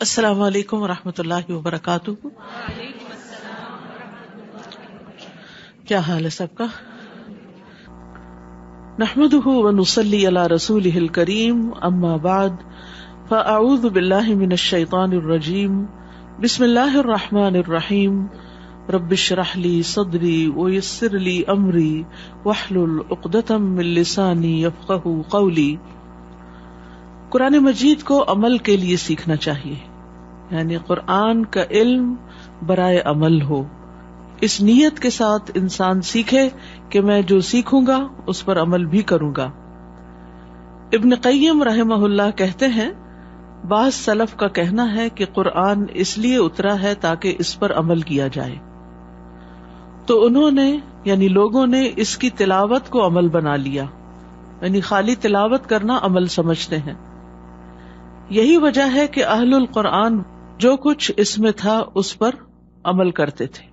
السلام علیکم ورحمۃ اللہ وبرکاتہ. کیا حال ہے سب کا؟ نحمده ونصلی علی رسولہ الکریم، اما بعد فاعوذ باللہ من الشیطان الرجیم. بسم اللہ الرحمن الرحیم. رب اشرح لی صدری ویسر لی امری واحلل عقدۃ من لسانی یفقہوا قولی. قرآن مجید کو عمل کے لیے سیکھنا چاہیے، یعنی قرآن کا علم برائے عمل ہو. اس نیت کے ساتھ انسان سیکھے کہ میں جو سیکھوں گا اس پر عمل بھی کروں گا. ابن قیم رحمہ اللہ کہتے ہیں، بعض سلف کا کہنا ہے کہ قرآن اس لیے اترا ہے تاکہ اس پر عمل کیا جائے، تو انہوں نے یعنی لوگوں نے اس کی تلاوت کو عمل بنا لیا، یعنی خالی تلاوت کرنا عمل سمجھتے ہیں. یہی وجہ ہے کہ اہل القرآن جو کچھ اس میں تھا اس پر عمل کرتے تھے،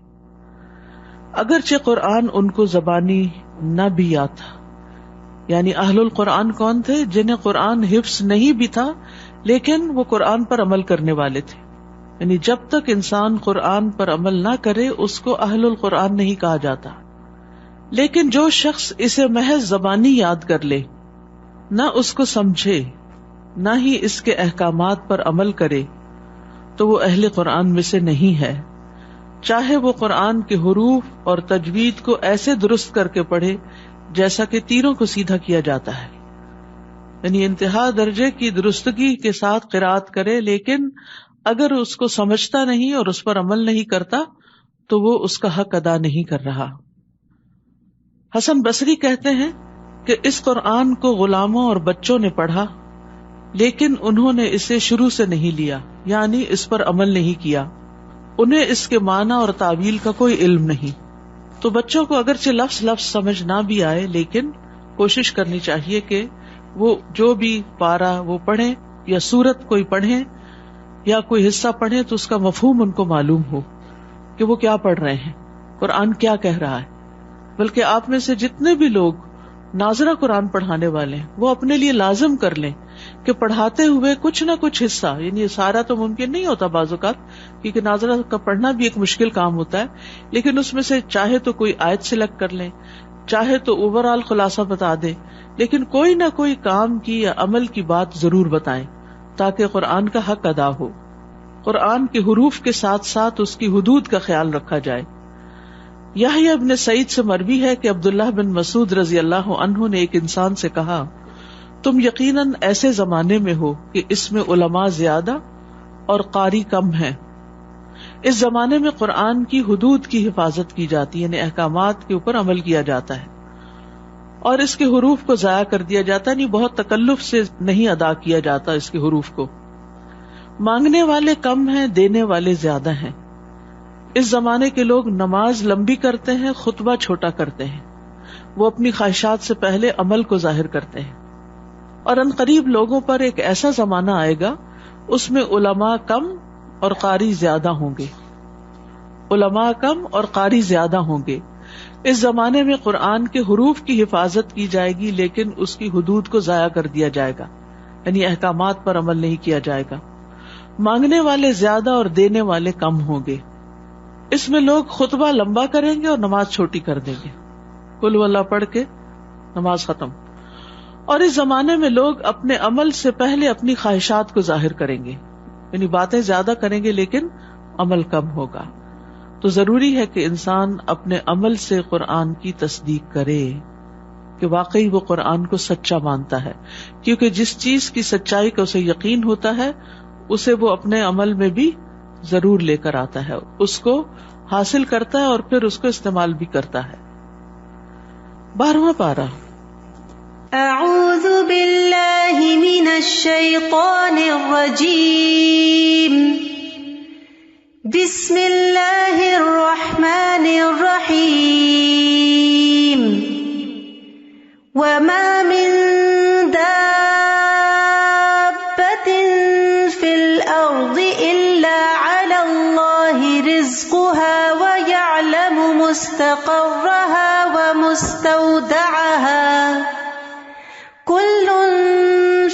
اگرچہ قرآن ان کو زبانی نہ بھی یاد تھا. یعنی اہل القرآن کون تھے؟ جنہیں قرآن حفظ نہیں بھی تھا لیکن وہ قرآن پر عمل کرنے والے تھے. یعنی جب تک انسان قرآن پر عمل نہ کرے اس کو اہل القرآن نہیں کہا جاتا. لیکن جو شخص اسے محض زبانی یاد کر لے، نہ اس کو سمجھے نہ ہی اس کے احکامات پر عمل کرے، تو وہ اہل قرآن میں سے نہیں ہے، چاہے وہ قرآن کے حروف اور تجوید کو ایسے درست کر کے پڑھے جیسا کہ تیروں کو سیدھا کیا جاتا ہے. یعنی انتہا درجے کی درستگی کے ساتھ قرأت کرے، لیکن اگر اس کو سمجھتا نہیں اور اس پر عمل نہیں کرتا تو وہ اس کا حق ادا نہیں کر رہا. حسن بصری کہتے ہیں کہ اس قرآن کو غلاموں اور بچوں نے پڑھا لیکن انہوں نے اسے شروع سے نہیں لیا، یعنی اس پر عمل نہیں کیا. انہیں اس کے معنی اور تعویل کا کوئی علم نہیں. تو بچوں کو اگرچہ لفظ لفظ سمجھ نہ بھی آئے لیکن کوشش کرنی چاہیے کہ وہ جو بھی پارہ وہ پڑھیں یا سورت کوئی پڑھیں یا کوئی حصہ پڑھیں تو اس کا مفہوم ان کو معلوم ہو کہ وہ کیا پڑھ رہے ہیں، قرآن کیا کہہ رہا ہے. بلکہ آپ میں سے جتنے بھی لوگ ناظرہ قرآن پڑھانے والے ہیں وہ اپنے لیے لازم کر لیں کہ پڑھاتے ہوئے کچھ نہ کچھ حصہ، یعنی سارا تو ممکن نہیں ہوتا بعض اوقات، کیونکہ ناظرہ کا پڑھنا بھی ایک مشکل کام ہوتا ہے، لیکن اس میں سے چاہے تو کوئی آیت سلیکٹ کر لیں، چاہے تو اوور آل خلاصہ بتا دیں، لیکن کوئی نہ کوئی کام کی یا عمل کی بات ضرور بتائیں تاکہ قرآن کا حق ادا ہو. قرآن کے حروف کے ساتھ ساتھ اس کی حدود کا خیال رکھا جائے. یحییٰ ابن سعید سے مروی ہے کہ عبداللہ بن مسعود رضی اللہ عنہ نے ایک انسان سے کہا، تم یقیناً ایسے زمانے میں ہو کہ اس میں علماء زیادہ اور قاری کم ہیں. اس زمانے میں قرآن کی حدود کی حفاظت کی جاتی ہے، یعنی احکامات کے اوپر عمل کیا جاتا ہے، اور اس کے حروف کو ضائع کر دیا جاتا ہے، یعنی بہت تکلف سے نہیں ادا کیا جاتا اس کے حروف کو. مانگنے والے کم ہیں، دینے والے زیادہ ہیں. اس زمانے کے لوگ نماز لمبی کرتے ہیں، خطبہ چھوٹا کرتے ہیں. وہ اپنی خواہشات سے پہلے عمل کو ظاہر کرتے ہیں. اور ان قریب لوگوں پر ایک ایسا زمانہ آئے گا اس میں علماء کم اور قاری زیادہ ہوں گے. علماء کم اور قاری زیادہ ہوں گے. اس زمانے میں قرآن کے حروف کی حفاظت کی جائے گی لیکن اس کی حدود کو ضائع کر دیا جائے گا، یعنی احکامات پر عمل نہیں کیا جائے گا. مانگنے والے زیادہ اور دینے والے کم ہوں گے. اس میں لوگ خطبہ لمبا کریں گے اور نماز چھوٹی کر دیں گے، قل واللہ پڑھ کے نماز ختم. اور اس زمانے میں لوگ اپنے عمل سے پہلے اپنی خواہشات کو ظاہر کریں گے، یعنی باتیں زیادہ کریں گے لیکن عمل کم ہوگا. تو ضروری ہے کہ انسان اپنے عمل سے قرآن کی تصدیق کرے کہ واقعی وہ قرآن کو سچا مانتا ہے، کیونکہ جس چیز کی سچائی کا اسے یقین ہوتا ہے اسے وہ اپنے عمل میں بھی ضرور لے کر آتا ہے، اس کو حاصل کرتا ہے اور پھر اس کو استعمال بھی کرتا ہے. 12واں پارہ. اعوذ باللہ من الشیطان الرجیم. بسم اللہ الرحمن الرحیم. وما من دابۃ فی الارض الا علی اللہ رزقها ویعلم مستقرها ومستودعها کل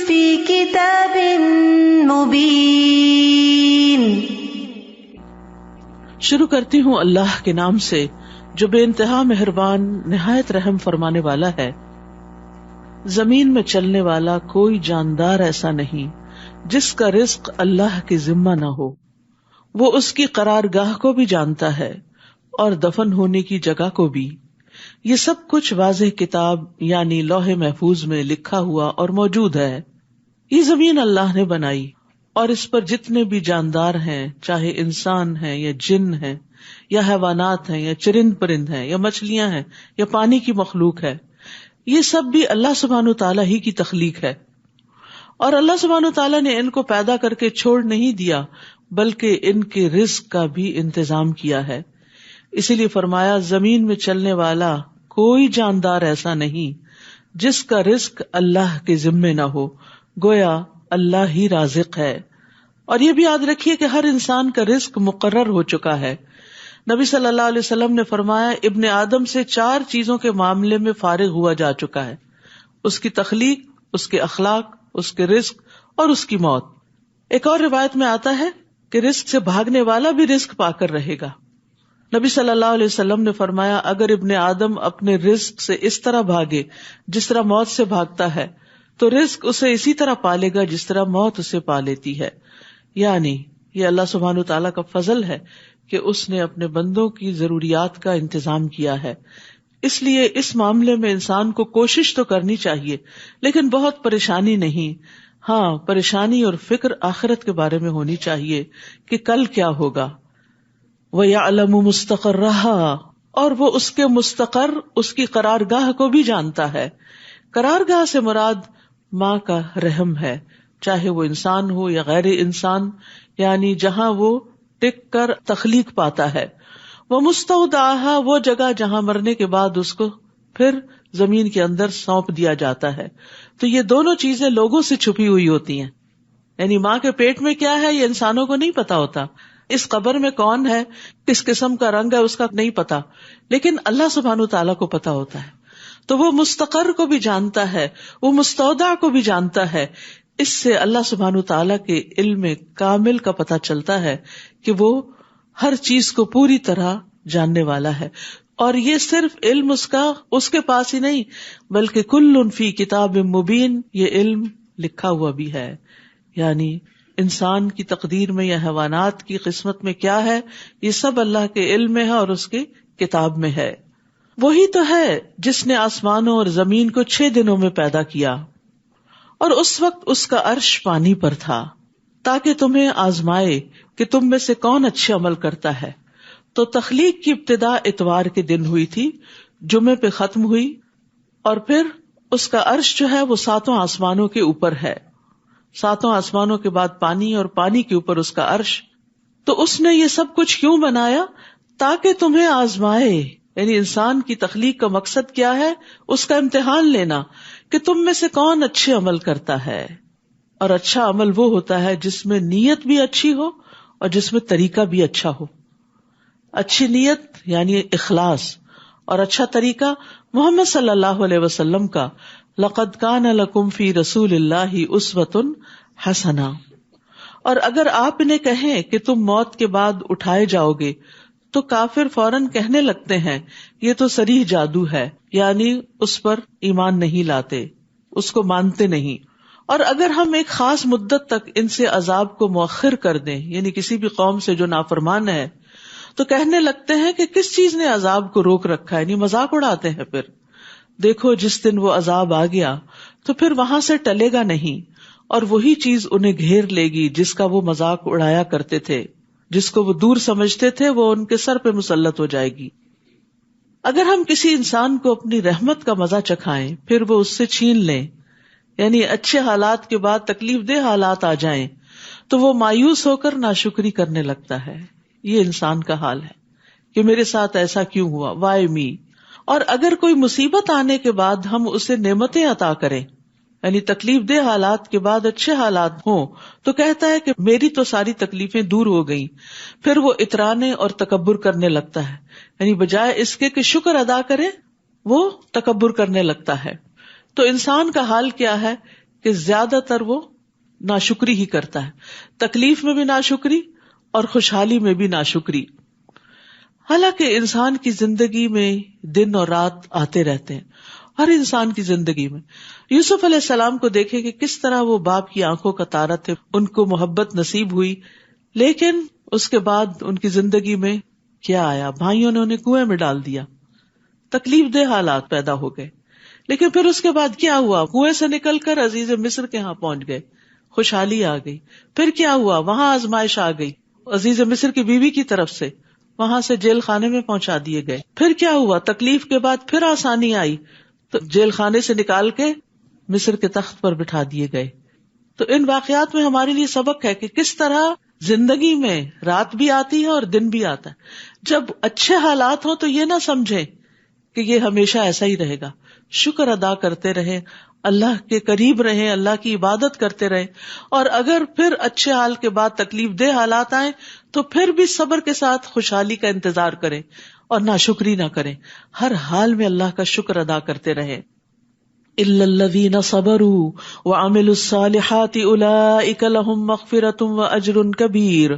فی کتاب مبین. شروع کرتی ہوں اللہ کے نام سے جو بے انتہا مہربان نہایت رحم فرمانے والا ہے۔ زمین میں چلنے والا کوئی جاندار ایسا نہیں جس کا رزق اللہ کے ذمہ نہ ہو۔ وہ اس کی قرارگاہ کو بھی جانتا ہے اور دفن ہونے کی جگہ کو بھی۔ یہ سب کچھ واضح کتاب یعنی لوح محفوظ میں لکھا ہوا اور موجود ہے۔ یہ زمین اللہ نے بنائی اور اس پر جتنے بھی جاندار ہیں، چاہے انسان ہیں یا جن ہیں یا حیوانات ہیں یا چرند پرند ہیں یا مچھلیاں ہیں یا پانی کی مخلوق ہے، یہ سب بھی اللہ سبحانہ تعالیٰ ہی کی تخلیق ہے۔ اور اللہ سبحانہ تعالیٰ نے ان کو پیدا کر کے چھوڑ نہیں دیا بلکہ ان کے رزق کا بھی انتظام کیا ہے۔ اسی لیے فرمایا زمین میں چلنے والا کوئی جاندار ایسا نہیں جس کا رزق اللہ کے ذمے نہ ہو، گویا اللہ ہی رازق ہے۔ اور یہ بھی یاد رکھیے کہ ہر انسان کا رزق مقرر ہو چکا ہے۔ نبی صلی اللہ علیہ وسلم نے فرمایا ابن آدم سے 4 چیزوں کے معاملے میں فارغ ہوا جا چکا ہے، اس کی تخلیق، اس کے اخلاق، اس کے رزق اور اس کی موت۔ ایک اور روایت میں آتا ہے کہ رزق سے بھاگنے والا بھی رزق پا کر رہے گا۔ نبی صلی اللہ علیہ وسلم نے فرمایا اگر ابن آدم اپنے رزق سے اس طرح بھاگے جس طرح موت سے بھاگتا ہے تو رزق اسے اسی طرح پالے گا جس طرح موت اسے پا لیتی ہے۔ یعنی یہ اللہ سبحانہ تعالیٰ کا فضل ہے کہ اس نے اپنے بندوں کی ضروریات کا انتظام کیا ہے۔ اس لیے اس معاملے میں انسان کو کوشش تو کرنی چاہیے لیکن بہت پریشانی نہیں۔ ہاں، پریشانی اور فکر آخرت کے بارے میں ہونی چاہیے کہ کل کیا ہوگا۔ وَيَعْلَمُ مُسْتَقَرَّهَا، اور وہ اس کے مستقر، اس کی قرارگاہ کو بھی جانتا ہے۔ قرارگاہ سے مراد ماں کا رحم ہے، چاہے وہ انسان ہو یا غیر انسان، یعنی جہاں وہ ٹک کر تخلیق پاتا ہے۔ وَمُسْتَوْدَعَهَا، وہ جگہ جہاں مرنے کے بعد اس کو پھر زمین کے اندر سونپ دیا جاتا ہے۔ تو یہ دونوں چیزیں لوگوں سے چھپی ہوئی ہوتی ہیں، یعنی ماں کے پیٹ میں کیا ہے یہ انسانوں کو نہیں پتا ہوتا، اس قبر میں کون ہے، کس قسم کا رنگ ہے اس کا نہیں پتا، لیکن اللہ سبحانہ تعالیٰ کو پتا ہوتا ہے۔ تو وہ مستقر کو بھی جانتا ہے، وہ مستودع کو بھی جانتا ہے۔ اس سے اللہ سبحانہ تعالیٰ کے علم کامل کا پتہ چلتا ہے کہ وہ ہر چیز کو پوری طرح جاننے والا ہے۔ اور یہ صرف علم اس کے پاس ہی نہیں بلکہ کل فی کتاب مبین، یہ علم لکھا ہوا بھی ہے، یعنی انسان کی تقدیر میں یا حیوانات کی قسمت میں کیا ہے یہ سب اللہ کے علم میں ہے اور اس کی کتاب میں ہے۔ وہی تو ہے جس نے آسمانوں اور زمین کو 6 دنوں میں پیدا کیا، اور اس وقت اس کا عرش پانی پر تھا، تاکہ تمہیں آزمائے کہ تم میں سے کون اچھے عمل کرتا ہے۔ تو تخلیق کی ابتدا اتوار کے دن ہوئی تھی، جمعے پہ ختم ہوئی، اور پھر اس کا عرش جو ہے وہ 7 آسمانوں کے اوپر ہے۔ 7 آسمانوں کے بعد پانی، اور پانی کے اوپر اس کا عرش۔ تو اس نے یہ سب کچھ کیوں بنایا؟ تاکہ تمہیں آزمائے، یعنی انسان کی تخلیق کا مقصد کیا ہے؟ اس کا امتحان لینا کہ تم میں سے کون اچھے عمل کرتا ہے۔ اور اچھا عمل وہ ہوتا ہے جس میں نیت بھی اچھی ہو اور جس میں طریقہ بھی اچھا ہو۔ اچھی نیت یعنی اخلاص، اور اچھا طریقہ محمد صلی اللہ علیہ وسلم کا لقد کان لکم فی رسول اللہ اسوۃ حسنہ۔ اور اگر آپ انہیں کہیں کہ تم موت کے بعد اٹھائے جاؤ گے تو کافر فوراً کہنے لگتے ہیں یہ تو صریح جادو ہے، یعنی اس پر ایمان نہیں لاتے، اس کو مانتے نہیں۔ اور اگر ہم ایک خاص مدت تک ان سے عذاب کو مؤخر کر دیں، یعنی کسی بھی قوم سے جو نافرمان ہے، تو کہنے لگتے ہیں کہ کس چیز نے عذاب کو روک رکھا ہے، یعنی مذاق اڑاتے ہیں۔ پھر دیکھو جس دن وہ عذاب آ گیا تو پھر وہاں سے ٹلے گا نہیں، اور وہی چیز انہیں گھیر لے گی جس کا وہ مذاق اڑایا کرتے تھے، جس کو وہ دور سمجھتے تھے وہ ان کے سر پہ مسلط ہو جائے گی۔ اگر ہم کسی انسان کو اپنی رحمت کا مزہ چکھائیں پھر وہ اس سے چھین لیں، یعنی اچھے حالات کے بعد تکلیف دہ حالات آ جائیں، تو وہ مایوس ہو کر ناشکری کرنے لگتا ہے۔ یہ انسان کا حال ہے کہ میرے ساتھ ایسا کیوں ہوا، وائی می۔ اور اگر کوئی مصیبت آنے کے بعد ہم اسے نعمتیں عطا کریں، یعنی تکلیف دہ حالات کے بعد اچھے حالات ہوں، تو کہتا ہے کہ میری تو ساری تکلیفیں دور ہو گئیں۔ پھر وہ اترانے اور تکبر کرنے لگتا ہے، یعنی بجائے اس کے شکر ادا کرے وہ تکبر کرنے لگتا ہے۔ تو انسان کا حال کیا ہے کہ زیادہ تر وہ ناشکری ہی کرتا ہے، تکلیف میں بھی ناشکری اور خوشحالی میں بھی ناشکری۔ حالانکہ انسان کی زندگی میں دن اور رات آتے رہتے ہیں، ہر انسان کی زندگی میں. یوسف علیہ السلام کو دیکھیں کہ کس طرح وہ باپ کی آنکھوں کا تارا تھے، ان کو محبت نصیب ہوئی، لیکن اس کے بعد ان کی زندگی میں کیا آیا؟ بھائیوں نے انہیں کنویں میں ڈال دیا، تکلیف دہ حالات پیدا ہو گئے. لیکن پھر اس کے بعد کیا ہوا؟ کنویں سے نکل کر عزیز مصر کے ہاں پہنچ گئے، خوشحالی آ گئی. پھر کیا ہوا؟ وہاں آزمائش آ گئی عزیز مصر کی بیوی کی طرف سے، وہاں سے جیل خانے میں پہنچا دیے گئے. پھر کیا ہوا؟ تکلیف کے بعد پھر آسانی آئی تو جیل خانے سے نکال کے مصر کے تخت پر بٹھا دیے گئے. تو ان واقعات میں ہمارے لیے سبق ہے کہ کس طرح زندگی میں رات بھی آتی ہے اور دن بھی آتا ہے. جب اچھے حالات ہوں تو یہ نہ سمجھیں کہ یہ ہمیشہ ایسا ہی رہے گا. شکر ادا کرتے رہیں، اللہ کے قریب رہیں، اللہ کی عبادت کرتے رہیں. اور اگر پھر اچھے حال کے بعد تکلیف دہ حالات آئیں تو پھر بھی صبر کے ساتھ خوشحالی کا انتظار کریں اور ناشکری نہ کریں. ہر حال میں اللہ کا شکر ادا کرتے رہیں. الا الذین صبروا وعملوا الصالحات اولئک لهم مغفرۃ واجر کبیر.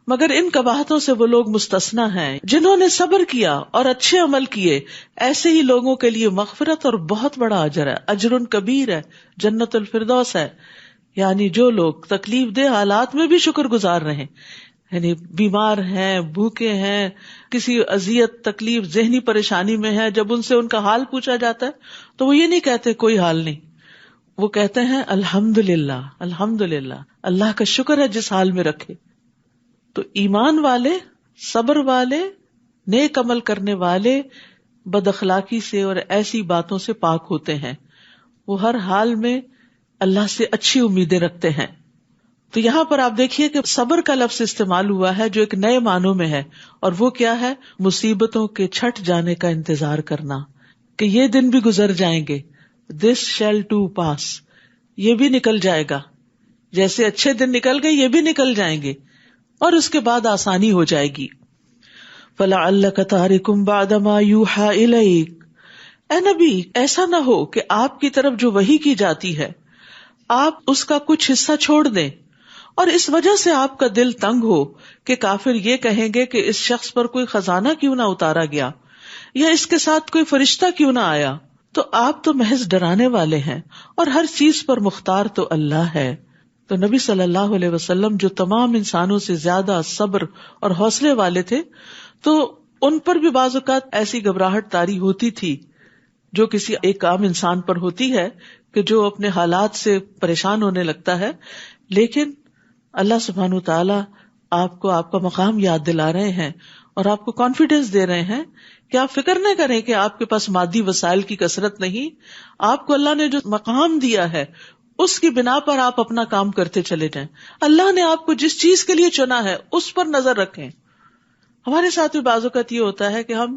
مگر ان قباحتوں سے وہ لوگ مستثنا ہیں جنہوں نے صبر کیا اور اچھے عمل کیے، ایسے ہی لوگوں کے لیے مغفرت اور بہت بڑا اجر ہے، اجر کبیر ہے، جنت الفردوس ہے. یعنی جو لوگ تکلیف دہ حالات میں بھی شکر گزار رہے، یعنی بیمار ہیں، بھوکے ہیں، کسی اذیت تکلیف ذہنی پریشانی میں ہے، جب ان سے ان کا حال پوچھا جاتا ہے تو وہ یہ نہیں کہتے کوئی حال نہیں، وہ کہتے ہیں الحمدللہ الحمدللہ، اللہ کا شکر ہے جس حال میں رکھے. تو ایمان والے، صبر والے، نیک عمل کرنے والے بد اخلاقی سے اور ایسی باتوں سے پاک ہوتے ہیں. وہ ہر حال میں اللہ سے اچھی امیدیں رکھتے ہیں. تو یہاں پر آپ دیکھیے کہ صبر کا لفظ استعمال ہوا ہے جو ایک نئے معنوں میں ہے، اور وہ کیا ہے؟ مصیبتوں کے چھٹ جانے کا انتظار کرنا، کہ یہ دن بھی گزر جائیں گے. This shall too pass، یہ بھی نکل جائے گا، جیسے اچھے دن نکل گئے یہ بھی نکل جائیں گے اور اس کے بعد آسانی ہو جائے گی. فَلَعَلَّكَ تَارِكٌ بَعْدَ مَا يُوحَىٰ إِلَيْكَ، اے نبی ایسا نہ ہو کہ آپ کی طرف جو وحی کی جاتی ہے آپ اس کا کچھ حصہ چھوڑ دیں، اور اس وجہ سے آپ کا دل تنگ ہو کہ کافر یہ کہیں گے کہ اس شخص پر کوئی خزانہ کیوں نہ اتارا گیا، یا اس کے ساتھ کوئی فرشتہ کیوں نہ آیا. تو آپ تو محض ڈرانے والے ہیں اور ہر چیز پر مختار تو اللہ ہے. تو نبی صلی اللہ علیہ وسلم جو تمام انسانوں سے زیادہ صبر اور حوصلے والے تھے، تو ان پر بھی بعض اوقات ایسی گھبراہٹ طاری ہوتی تھی جو کسی ایک عام انسان پر ہوتی ہے کہ جو اپنے حالات سے پریشان ہونے لگتا ہے. لیکن اللہ سبحانہ وتعالی آپ کو آپ کا مقام یاد دلا رہے ہیں اور آپ کو کانفیڈینس دے رہے ہیں کہ آپ فکر نہ کریں کہ آپ کے پاس مادی وسائل کی کثرت نہیں، آپ کو اللہ نے جو مقام دیا ہے اس کی بنا پر آپ اپنا کام کرتے چلے جائیں. اللہ نے آپ کو جس چیز کے لیے چنا ہے اس پر نظر رکھیں. ہمارے ساتھ بھی بعض اوقات یہ ہوتا ہے کہ ہم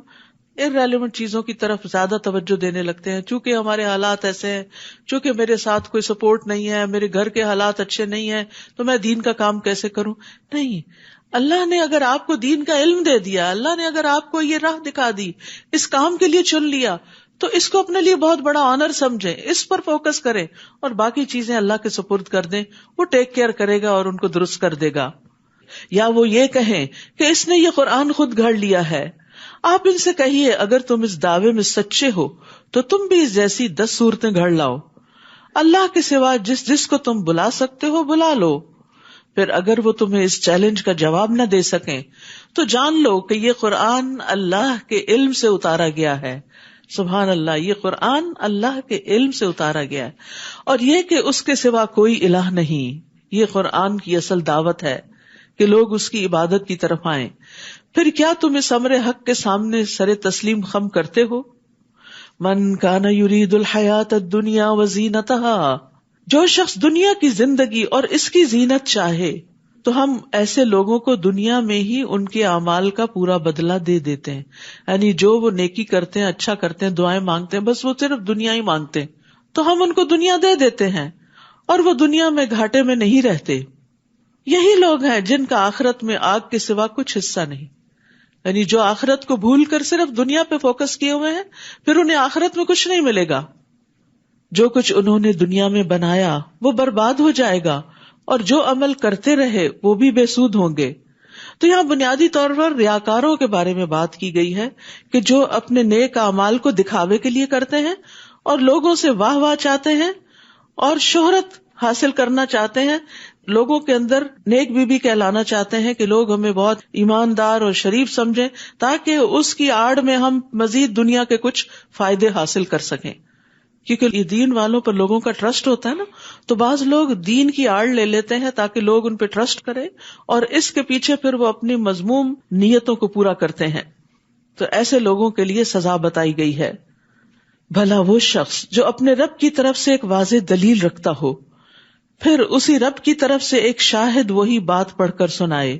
irrelevant چیزوں کی طرف زیادہ توجہ دینے لگتے ہیں، چونکہ ہمارے حالات ایسے ہیں، چونکہ میرے ساتھ کوئی سپورٹ نہیں ہے، میرے گھر کے حالات اچھے نہیں ہیں، تو میں دین کا کام کیسے کروں. نہیں، اللہ نے اگر آپ کو دین کا علم دے دیا، اللہ نے اگر آپ کو یہ راہ دکھا دی، اس کام کے لیے چن لیا، تو اس کو اپنے لیے بہت بڑا آنر سمجھیں، اس پر فوکس کریں اور باقی چیزیں اللہ کے سپرد کر دیں. وہ ٹیک کیئر کرے گا اور ان کو درست کر دے گا. یا وہ یہ کہیں کہ اس نے یہ قرآن خود گھڑ لیا ہے. آپ ان سے کہیے اگر تم اس دعوے میں سچے ہو تو تم بھی اس جیسی 10 صورتیں گھڑ لاؤ. اللہ کے سوا جس جس کو تم بلا سکتے ہو بلا لو. پھر اگر وہ تمہیں اس چیلنج کا جواب نہ دے سکیں تو جان لو کہ یہ قرآن اللہ کے علم سے اتارا گیا ہے. سبحان اللہ، یہ قرآن اللہ کے علم سے اتارا گیا ہے، اور یہ کہ اس کے سوا کوئی الہ نہیں. یہ قرآن کی اصل دعوت ہے کہ لوگ اس کی عبادت کی طرف آئیں. پھر کیا تم اس امر حق کے سامنے سر تسلیم خم کرتے ہو؟ من کان یرید الحیات الدنیا وزینتہا، جو شخص دنیا کی زندگی اور اس کی زینت چاہے تو ہم ایسے لوگوں کو دنیا میں ہی ان کے اعمال کا پورا بدلہ دے دیتے ہیں. یعنی جو وہ نیکی کرتے ہیں، اچھا کرتے ہیں، دعائیں مانگتے ہیں، بس وہ صرف دنیا ہی مانگتے ہیں تو ہم ان کو دنیا دے دیتے ہیں اور وہ دنیا میں گھاٹے میں نہیں رہتے. یہی لوگ ہیں جن کا آخرت میں آگ کے سوا کچھ حصہ نہیں. یعنی جو آخرت کو بھول کر صرف دنیا پہ فوکس کیے ہوئے ہیں، پھر انہیں آخرت میں کچھ نہیں ملے گا. جو کچھ انہوں نے دنیا میں بنایا وہ برباد ہو جائے گا، اور جو عمل کرتے رہے وہ بھی بے سود ہوں گے. تو یہاں بنیادی طور پر ریاکاروں کے بارے میں بات کی گئی ہے کہ جو اپنے نیک اعمال کو دکھاوے کے لیے کرتے ہیں اور لوگوں سے واہ واہ چاہتے ہیں اور شہرت حاصل کرنا چاہتے ہیں، لوگوں کے اندر نیک بی بی کہلانا چاہتے ہیں کہ لوگ ہمیں بہت ایماندار اور شریف سمجھیں تاکہ اس کی آڑ میں ہم مزید دنیا کے کچھ فائدے حاصل کر سکیں. کیونکہ یہ دین والوں پر لوگوں کا ٹرسٹ ہوتا ہے نا، تو بعض لوگ دین کی آڑ لے لیتے ہیں تاکہ لوگ ان پہ ٹرسٹ کریں اور اس کے پیچھے پھر وہ اپنی مذموم نیتوں کو پورا کرتے ہیں. تو ایسے لوگوں کے لیے سزا بتائی گئی ہے. بھلا وہ شخص جو اپنے رب کی طرف سے ایک واضح دلیل رکھتا ہو، پھر اسی رب کی طرف سے ایک شاہد وہی بات پڑھ کر سنائے،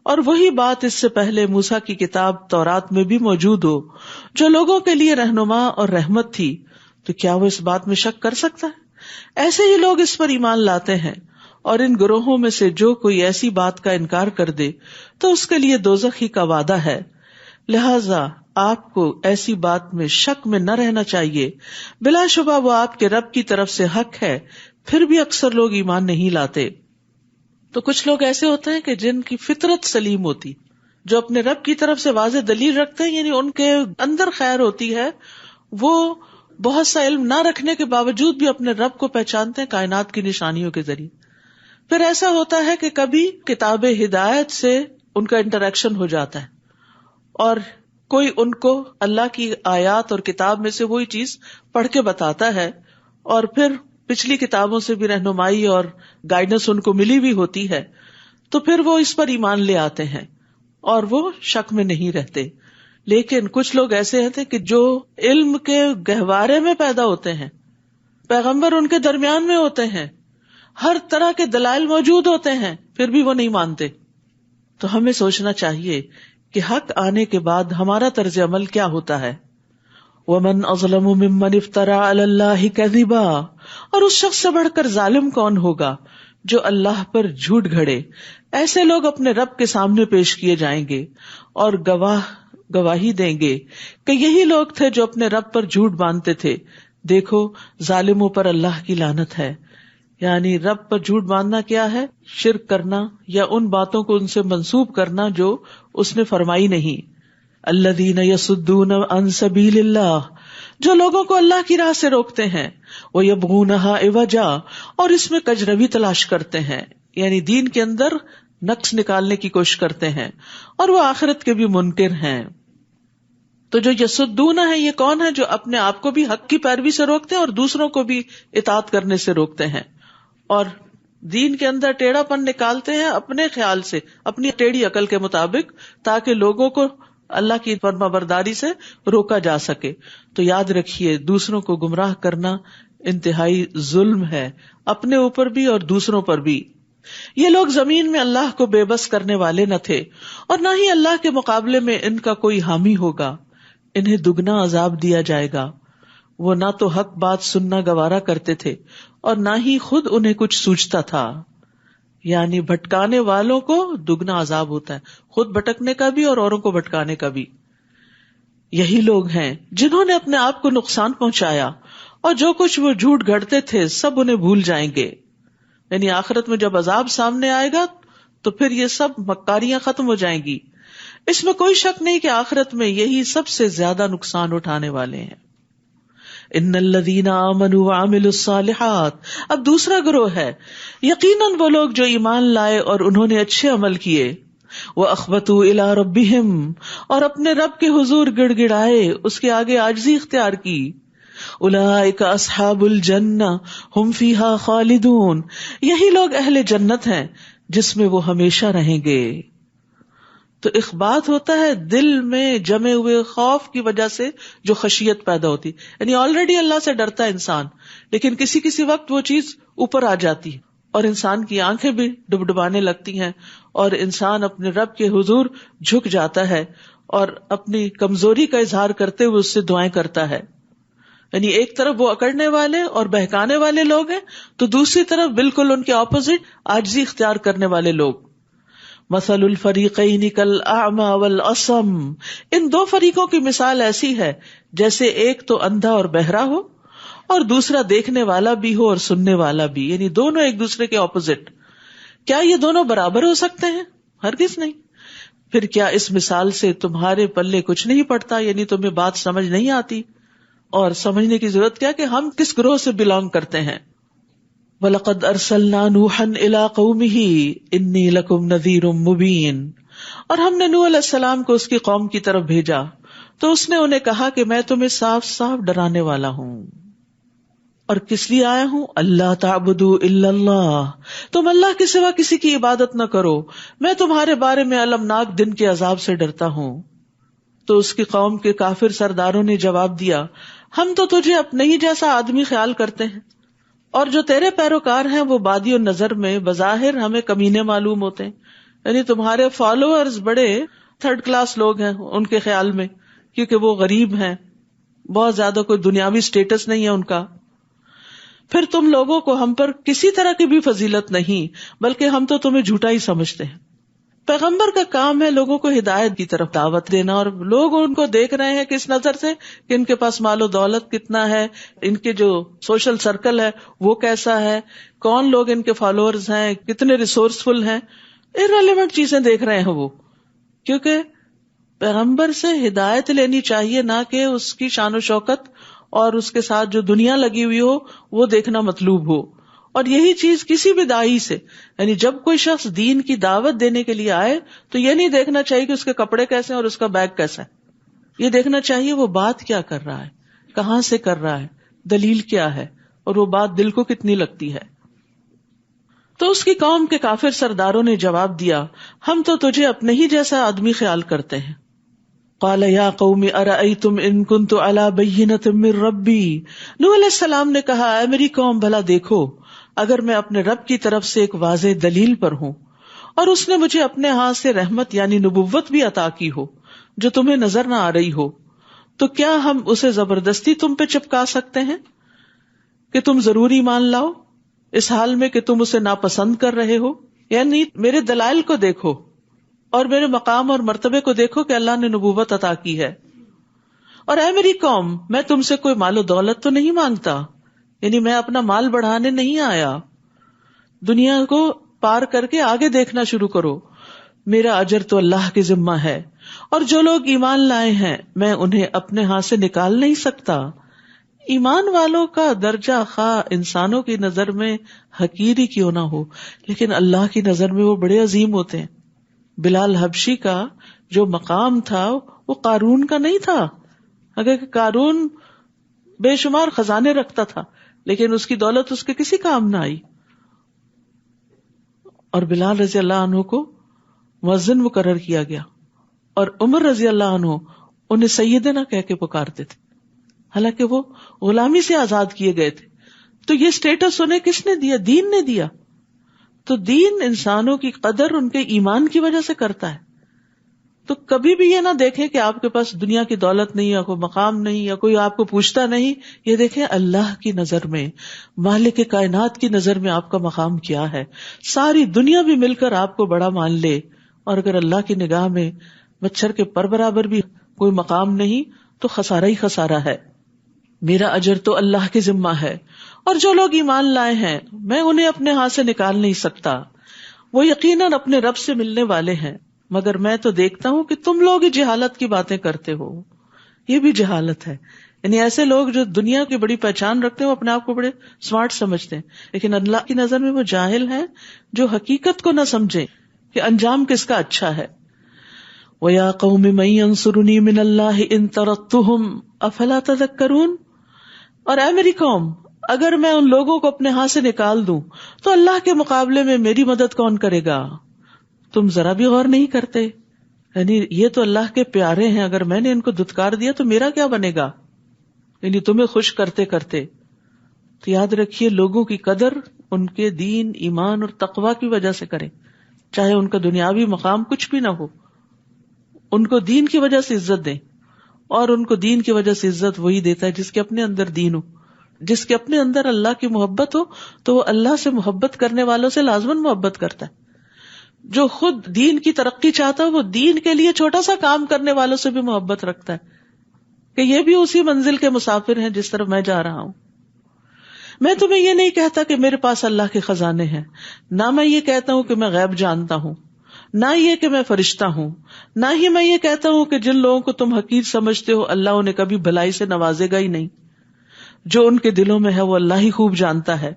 اور وہی بات اس سے پہلے موسیٰ کی کتاب تورات میں بھی موجود ہو جو لوگوں کے لیے رہنما اور رحمت تھی، تو کیا وہ اس بات میں شک کر سکتا ہے؟ ایسے ہی لوگ اس پر ایمان لاتے ہیں. اور ان گروہوں میں سے جو کوئی ایسی بات کا انکار کر دے تو اس کے لیے دوزخ ہی کا وعدہ ہے. لہذا آپ کو ایسی بات میں شک میں نہ رہنا چاہیے، بلا شبہ وہ آپ کے رب کی طرف سے حق ہے، پھر بھی اکثر لوگ ایمان نہیں لاتے. تو کچھ لوگ ایسے ہوتے ہیں کہ جن کی فطرت سلیم ہوتی، جو اپنے رب کی طرف سے واضح دلیل رکھتے ہیں، یعنی ان کے اندر خیر ہوتی ہے، وہ بہت سا علم نہ رکھنے کے باوجود بھی اپنے رب کو پہچانتے ہیں کائنات کی نشانیوں کے ذریعے. پھر ایسا ہوتا ہے کہ کبھی کتاب ہدایت سے ان کا انٹریکشن ہو جاتا ہے اور کوئی ان کو اللہ کی آیات اور کتاب میں سے وہی چیز پڑھ کے بتاتا ہے، اور پھر پچھلی کتابوں سے بھی رہنمائی اور گائیڈنس ان کو ملی بھی ہوتی ہے، تو پھر وہ اس پر ایمان لے آتے ہیں اور وہ شک میں نہیں رہتے. لیکن کچھ لوگ ایسے ہیں کہ جو علم کے گہوارے میں پیدا ہوتے ہیں، پیغمبر ان کے درمیان میں ہوتے ہیں، ہر طرح کے دلائل موجود ہوتے ہیں، پھر بھی وہ نہیں مانتے. تو ہمیں سوچنا چاہیے کہ حق آنے کے بعد ہمارا طرز عمل کیا ہوتا ہے. وَمَنْ أَظْلَمُ مِمَّنِ افْتَرَىٰ عَلَى اللَّهِ كَذِبًا، اور اس شخص سے بڑھ کر ظالم کون ہوگا جو اللہ پر جھوٹ گھڑے. ایسے لوگ اپنے رب کے سامنے پیش کیے جائیں گے اور گواہی دیں گے کہ یہی لوگ تھے جو اپنے رب پر جھوٹ باندھتے تھے. دیکھو ظالموں پر اللہ کی لعنت ہے. یعنی رب پر جھوٹ باندھنا کیا ہے؟ شرک کرنا یا ان باتوں کو ان سے منسوب کرنا جو اس نے فرمائی نہیں. الذین یصدون عن سبیل اللہ، جو لوگوں کو اللہ کی راہ سے روکتے ہیں. ویبغونہا عوجا، اور اس میں کجروی تلاش کرتے ہیں، یعنی دین کے اندر نقص نکالنے کی کوشش کرتے ہیں، اور وہ آخرت کے بھی منکر ہیں. تو جو یصدون ہے یہ کون ہے؟ جو اپنے آپ کو بھی حق کی پیروی سے روکتے ہیں اور دوسروں کو بھی اطاعت کرنے سے روکتے ہیں، اور دین کے اندر ٹیڑھا پن نکالتے ہیں اپنے خیال سے، اپنی ٹیڑھی عقل کے مطابق، تاکہ لوگوں کو اللہ کی فرما برداری سے روکا جا سکے. تو یاد رکھیے، دوسروں کو گمراہ کرنا انتہائی ظلم ہے، اپنے اوپر بھی اور دوسروں پر بھی. یہ لوگ زمین میں اللہ کو بے بس کرنے والے نہ تھے، اور نہ ہی اللہ کے مقابلے میں ان کا کوئی حامی ہوگا. انہیں دگنا عذاب دیا جائے گا. وہ نہ تو حق بات سننا گوارا کرتے تھے اور نہ ہی خود انہیں کچھ سوچتا تھا. یعنی بھٹکانے والوں کو دگنا عذاب ہوتا ہے، خود بھٹکنے کا بھی اور اوروں کو بھٹکانے کا بھی. یہی لوگ ہیں جنہوں نے اپنے آپ کو نقصان پہنچایا، اور جو کچھ وہ جھوٹ گھڑتے تھے سب انہیں بھول جائیں گے. یعنی آخرت میں جب عذاب سامنے آئے گا تو پھر یہ سب مکاریاں ختم ہو جائیں گی. اس میں کوئی شک نہیں کہ آخرت میں یہی سب سے زیادہ نقصان اٹھانے والے ہیں. ان الذین آمنوا وعملوا الصالحات، اب دوسرا گروہ ہے، یقیناً وہ لوگ جو ایمان لائے اور انہوں نے اچھے عمل کیے. واخبتوا الی ربہم، اور اپنے رب کے حضور گڑ گڑائے، اس کے آگے عاجزی اختیار کی. اولئک اصحاب الجنہ ہم فیہا خالدون، یہی لوگ اہل جنت ہیں جس میں وہ ہمیشہ رہیں گے. تو اخبات ہوتا ہے دل میں جمے ہوئے خوف کی وجہ سے جو خشیت پیدا ہوتی، یعنی آلریڈی اللہ سے ڈرتا ہے انسان، لیکن کسی کسی وقت وہ چیز اوپر آ جاتی ہے اور انسان کی آنکھیں بھی ڈبڈبانے لگتی ہیں، اور انسان اپنے رب کے حضور جھک جاتا ہے اور اپنی کمزوری کا اظہار کرتے ہوئے اس سے دعائیں کرتا ہے. یعنی ایک طرف وہ اکڑنے والے اور بہکانے والے لوگ ہیں، تو دوسری طرف بالکل ان کے اپوزٹ عاجزی اختیار کرنے والے لوگ. مثل الفریقین کالاعمی والاصم، ان دو فریقوں کی مثال ایسی ہے جیسے ایک تو اندھا اور بہرا ہو اور دوسرا دیکھنے والا بھی ہو اور سننے والا بھی، یعنی دونوں ایک دوسرے کے اپوزٹ. کیا یہ دونوں برابر ہو سکتے ہیں؟ ہرگز نہیں. پھر کیا اس مثال سے تمہارے پلے کچھ نہیں پڑتا، یعنی تمہیں بات سمجھ نہیں آتی؟ اور سمجھنے کی ضرورت کیا کہ ہم کس گروہ سے بلانگ کرتے ہیں. وَلَقَدْ أَرْسَلْنَا نُوحًا إِلَىٰ قَوْمِهِ إِنِّي لَكُمْ نَذِيرٌ مُّبِينٌ، اور ہم نے نوح علیہ السلام کو اس کی قوم کی طرف بھیجا تو اس نے انہیں کہا کہ میں تمہیں صاف صاف ڈرانے والا ہوں. اور کس لیے آیا ہوں؟ اللہ تعبدوا الا اللہ، تم اللہ کے سوا کسی کی عبادت نہ کرو، میں تمہارے بارے میں المناک دن کے عذاب سے ڈرتا ہوں. تو اس کی قوم کے کافر سرداروں نے جواب دیا، ہم تو تجھے اپنے ہی جیسا آدمی خیال کرتے ہیں، اور جو تیرے پیروکار ہیں وہ بادی و نظر میں بظاہر ہمیں کمینے معلوم ہوتے ہیں. یعنی تمہارے فالوورز بڑے تھرڈ کلاس لوگ ہیں ان کے خیال میں، کیونکہ وہ غریب ہیں، بہت زیادہ کوئی دنیاوی سٹیٹس نہیں ہے ان کا. پھر تم لوگوں کو ہم پر کسی طرح کی بھی فضیلت نہیں، بلکہ ہم تو تمہیں جھوٹا ہی سمجھتے ہیں. پیغمبر کا کام ہے لوگوں کو ہدایت کی طرف دعوت دینا، اور لوگ ان کو دیکھ رہے ہیں کس نظر سے کہ ان کے پاس مال و دولت کتنا ہے، ان کے جو سوشل سرکل ہے وہ کیسا ہے، کون لوگ ان کے فالوورز ہیں، کتنے ریسورسفل ہیں. ارریلیونٹ چیزیں دیکھ رہے ہیں وہ، کیونکہ پیغمبر سے ہدایت لینی چاہیے، نہ کہ اس کی شان و شوکت اور اس کے ساتھ جو دنیا لگی ہوئی ہو وہ دیکھنا مطلوب ہو. اور یہی چیز کسی بھی داعی سے، یعنی جب کوئی شخص دین کی دعوت دینے کے لیے آئے تو یہ نہیں دیکھنا چاہیے کہ اس کے کپڑے کیسے ہیں اور اس کا بیگ کیسا ہے. یہ دیکھنا چاہیے وہ بات کیا کر رہا ہے، کہاں سے کر رہا ہے، دلیل کیا ہے، اور وہ بات دل کو کتنی لگتی ہے. تو اس کی قوم کے کافر سرداروں نے جواب دیا، ہم تو تجھے اپنے ہی جیسا آدمی خیال کرتے ہیں. قال یا قوم ارأیتم ان کنت علی بینۃ من ربی، نوح علیہ السلام نے کہا، اے میری قوم بھلا دیکھو، اگر میں اپنے رب کی طرف سے ایک واضح دلیل پر ہوں اور اس نے مجھے اپنے ہاتھ سے رحمت یعنی نبوت بھی عطا کی ہو جو تمہیں نظر نہ آ رہی ہو، تو کیا ہم اسے زبردستی تم پہ چپکا سکتے ہیں کہ تم ضرور ایمان لاؤ، اس حال میں کہ تم اسے ناپسند کر رہے ہو؟ یعنی میرے دلائل کو دیکھو اور میرے مقام اور مرتبے کو دیکھو کہ اللہ نے نبوت عطا کی ہے. اور اے میری قوم، میں تم سے کوئی مال و دولت تو نہیں مانگتا، یعنی میں اپنا مال بڑھانے نہیں آیا. دنیا کو پار کر کے آگے دیکھنا شروع کرو. میرا اجر تو اللہ کے ذمہ ہے، اور جو لوگ ایمان لائے ہیں میں انہیں اپنے ہاتھ سے نکال نہیں سکتا. ایمان والوں کا درجہ خواہ انسانوں کی نظر میں حقیر ہی کیوں نہ ہو، لیکن اللہ کی نظر میں وہ بڑے عظیم ہوتے ہیں. بلال حبشی کا جو مقام تھا وہ قارون کا نہیں تھا. اگر قارون بے شمار خزانے رکھتا تھا لیکن اس کی دولت اس کے کسی کام نہ آئی. اور بلال رضی اللہ عنہ کو مؤذن مقرر کیا گیا، اور عمر رضی اللہ عنہ انہیں سیدنا کہہ کے پکارتے تھے، حالانکہ وہ غلامی سے آزاد کیے گئے تھے. تو یہ سٹیٹس انہیں کس نے دیا؟ دین نے دیا. تو دین انسانوں کی قدر ان کے ایمان کی وجہ سے کرتا ہے. تو کبھی بھی یہ نہ دیکھیں کہ آپ کے پاس دنیا کی دولت نہیں یا کوئی مقام نہیں یا کوئی آپ کو پوچھتا نہیں. یہ دیکھیں اللہ کی نظر میں، مالک کائنات کی نظر میں آپ کا مقام کیا ہے. ساری دنیا بھی مل کر آپ کو بڑا مان لے، اور اگر اللہ کی نگاہ میں مچھر کے پر برابر بھی کوئی مقام نہیں تو خسارہ ہی خسارہ ہے. میرا اجر تو اللہ کے ذمہ ہے، اور جو لوگ ایمان لائے ہیں میں انہیں اپنے ہاتھ سے نکال نہیں سکتا. وہ یقیناً اپنے رب سے ملنے والے ہیں، مگر میں تو دیکھتا ہوں کہ تم لوگ ہی جہالت کی باتیں کرتے ہو. یہ بھی جہالت ہے. یعنی ایسے لوگ جو دنیا کی بڑی پہچان رکھتے ہیں وہ اپنے آپ کو بڑے سمارٹ سمجھتے ہیں، لیکن اللہ کی نظر میں وہ جاہل ہیں جو حقیقت کو نہ سمجھیں کہ انجام کس کا اچھا ہے. وَيَا قَوْمِ مَن يَنصُرُنِي مِنَ اللَّهِ إِن طَرَدتُّهُمْ أَفَلَا تَذَكَّرُونَ، اور اے میری قوم، اگر میں ان لوگوں کو اپنے ہاتھ سے نکال دوں تو اللہ کے مقابلے میں میری مدد کون کرے گا؟ تم ذرا بھی غور نہیں کرتے. یعنی یہ تو اللہ کے پیارے ہیں، اگر میں نے ان کو دھتکار دیا تو میرا کیا بنے گا؟ یعنی تمہیں خوش کرتے کرتے. تو یاد رکھیے، لوگوں کی قدر ان کے دین، ایمان اور تقوی کی وجہ سے کریں، چاہے ان کا دنیاوی مقام کچھ بھی نہ ہو. ان کو دین کی وجہ سے عزت دیں، اور ان کو دین کی وجہ سے عزت وہی دیتا ہے جس کے اپنے اندر دین ہو. جس کے اپنے اندر اللہ کی محبت ہو تو وہ اللہ سے محبت کرنے والوں سے لازماً محبت کرتا ہے. جو خود دین کی ترقی چاہتا ہے وہ دین کے لیے چھوٹا سا کام کرنے والوں سے بھی محبت رکھتا ہے کہ یہ بھی اسی منزل کے مسافر ہیں جس طرف میں جا رہا ہوں. میں تمہیں یہ نہیں کہتا کہ میرے پاس اللہ کے خزانے ہیں، نہ میں یہ کہتا ہوں کہ میں غیب جانتا ہوں، نہ یہ کہ میں فرشتہ ہوں، نہ ہی میں یہ کہتا ہوں کہ جن لوگوں کو تم حقیر سمجھتے ہو اللہ انہیں کبھی بھلائی سے نوازے گا ہی نہیں. جو ان کے دلوں میں ہے وہ اللہ ہی خوب جانتا ہے.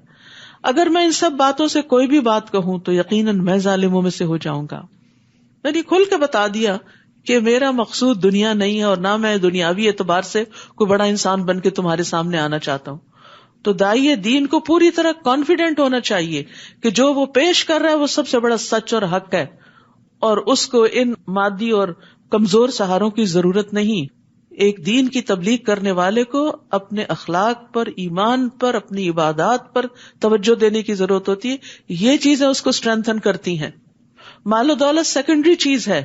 اگر میں ان سب باتوں سے کوئی بھی بات کہوں تو یقیناً میں ظالموں میں سے ہو جاؤں گا. یعنی کھل کے بتا دیا کہ میرا مقصود دنیا نہیں ہے اور نہ میں دنیاوی اعتبار سے کوئی بڑا انسان بن کے تمہارے سامنے آنا چاہتا ہوں. تو داعی دین کو پوری طرح کانفیڈنٹ ہونا چاہیے کہ جو وہ پیش کر رہا ہے وہ سب سے بڑا سچ اور حق ہے، اور اس کو ان مادی اور کمزور سہاروں کی ضرورت نہیں. ایک دین کی تبلیغ کرنے والے کو اپنے اخلاق پر، ایمان پر، اپنی عبادات پر توجہ دینے کی ضرورت ہوتی ہے. یہ چیزیں اس کو اسٹرینتھن کرتی ہیں. مال و دولت سیکنڈری چیز ہے،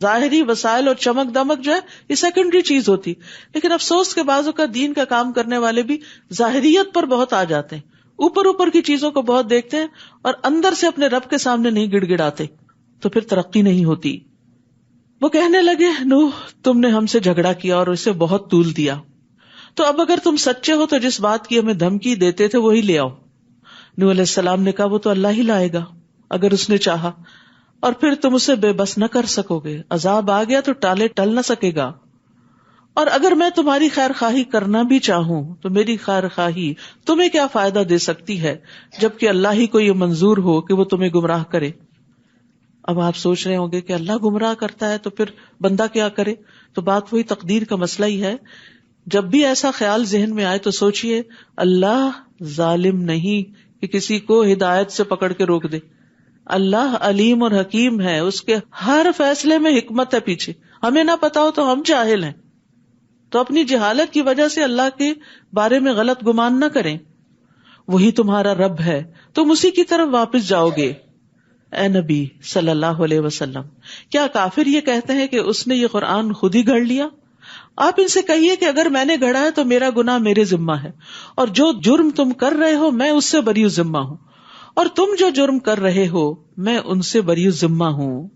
ظاہری وسائل اور چمک دمک جو ہے یہ سیکنڈری چیز ہوتی. لیکن افسوس کے بعض اوقات دین کا کام کرنے والے بھی ظاہریت پر بہت آ جاتے ہیں، اوپر کی چیزوں کو بہت دیکھتے ہیں اور اندر سے اپنے رب کے سامنے نہیں گڑ گڑاتے، تو پھر ترقی نہیں ہوتی. وہ کہنے لگے نوح تم نے ہم سے جھگڑا کیا اور اسے بہت طول دیا، تو اب اگر تم سچے ہو تو جس بات کی ہمیں دھمکی دیتے تھے وہی لے آؤ. نوح علیہ السلام نے کہا وہ تو اللہ ہی لائے گا اگر اس نے چاہا، اور پھر تم اسے بے بس نہ کر سکو گے. عذاب آ گیا تو ٹالے ٹل نہ سکے گا. اور اگر میں تمہاری خیر خواہی کرنا بھی چاہوں تو میری خیر خواہی تمہیں کیا فائدہ دے سکتی ہے جبکہ اللہ ہی کو یہ منظور ہو کہ وہ تمہیں گمراہ کرے. اب آپ سوچ رہے ہوں گے کہ اللہ گمراہ کرتا ہے تو پھر بندہ کیا کرے؟ تو بات وہی تقدیر کا مسئلہ ہی ہے. جب بھی ایسا خیال ذہن میں آئے تو سوچئے اللہ ظالم نہیں کہ کسی کو ہدایت سے پکڑ کے روک دے. اللہ علیم اور حکیم ہے، اس کے ہر فیصلے میں حکمت ہے پیچھے. ہمیں نہ پتا ہو تو ہم جاہل ہیں، تو اپنی جہالت کی وجہ سے اللہ کے بارے میں غلط گمان نہ کریں. وہی تمہارا رب ہے، تم اسی کی طرف واپس جاؤ گے. اے نبی صلی اللہ علیہ وسلم، کیا کافر یہ کہتے ہیں کہ اس نے یہ قرآن خود ہی گھڑ لیا؟ آپ ان سے کہیے کہ اگر میں نے گھڑا ہے تو میرا گناہ میرے ذمہ ہے، اور جو جرم تم کر رہے ہو میں اس سے بری ذمہ ہوں، اور تم جو جرم کر رہے ہو میں ان سے بری ذمہ ہوں.